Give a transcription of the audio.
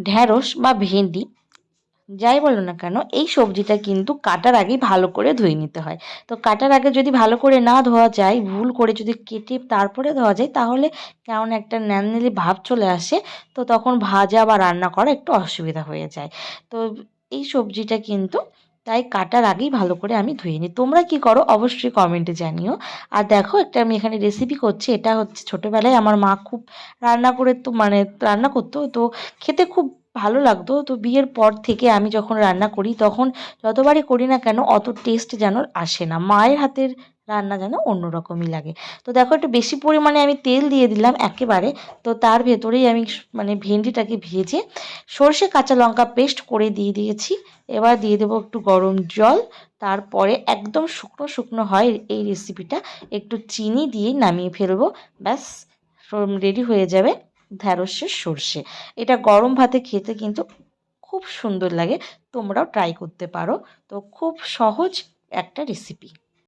ঢ্যাঁড়স বা ভেন্ডি যাই বলো না কেন, এই সবজিটা কিন্তু কাটার আগেই ভালো করে ধুয়ে নিতে হয়। তো কাটার আগে যদি ভালো করে না ধোয়া যায়, ভুল করে যদি কেটে তারপরে ধোয়া যায়, তাহলে কেমন একটা ন্যাননেলি ভাব চলে আসে। তো তখন ভাজা বা রান্না করা একটু অসুবিধা হয়ে যায়। তো এই সবজিটা কিন্তু তাই কাটার আগেই ভালো করে আমি ধুয়ে নিই। তোমরা কি করো অবশ্যই কমেন্টে জানিও। আর দেখো, একটা আমি এখানে রেসিপি করছি। এটা হচ্ছে ছোটোবেলায় আমার মা খুব রান্না করে, তো মানে রান্না করতো, তো খেতে খুব ভালো লাগতো। তো বিয়ের পর থেকে আমি যখন রান্না করি, তখন যতবারই করি না কেন অত টেস্ট যেন আসে না। মায়ের হাতের রান্না যেন অন্যরকমই লাগে। তো দেখো, একটু বেশি পরিমাণে আমি তেল দিয়ে দিলাম একেবারে। তো তার ভেতরেই আমি মানে ভেন্ডিটাকে ভেজে সর্ষে কাঁচা লঙ্কা পেস্ট করে দিয়ে দিয়েছি। এবার দিয়ে দেবো একটু গরম জল। তারপরে একদম শুকনো শুকনো হয় এই রেসিপিটা, একটু চিনি দিয়ে নামিয়ে ফেলবো। ব্যাস, রেডি হয়ে যাবে ঢ্যাঁড়সের সর্ষে। এটা গরম ভাতে খেতে কিন্তু খুব সুন্দর লাগে। তোমরাও ট্রাই করতে পারো। তো খুব সহজ একটা রেসিপি।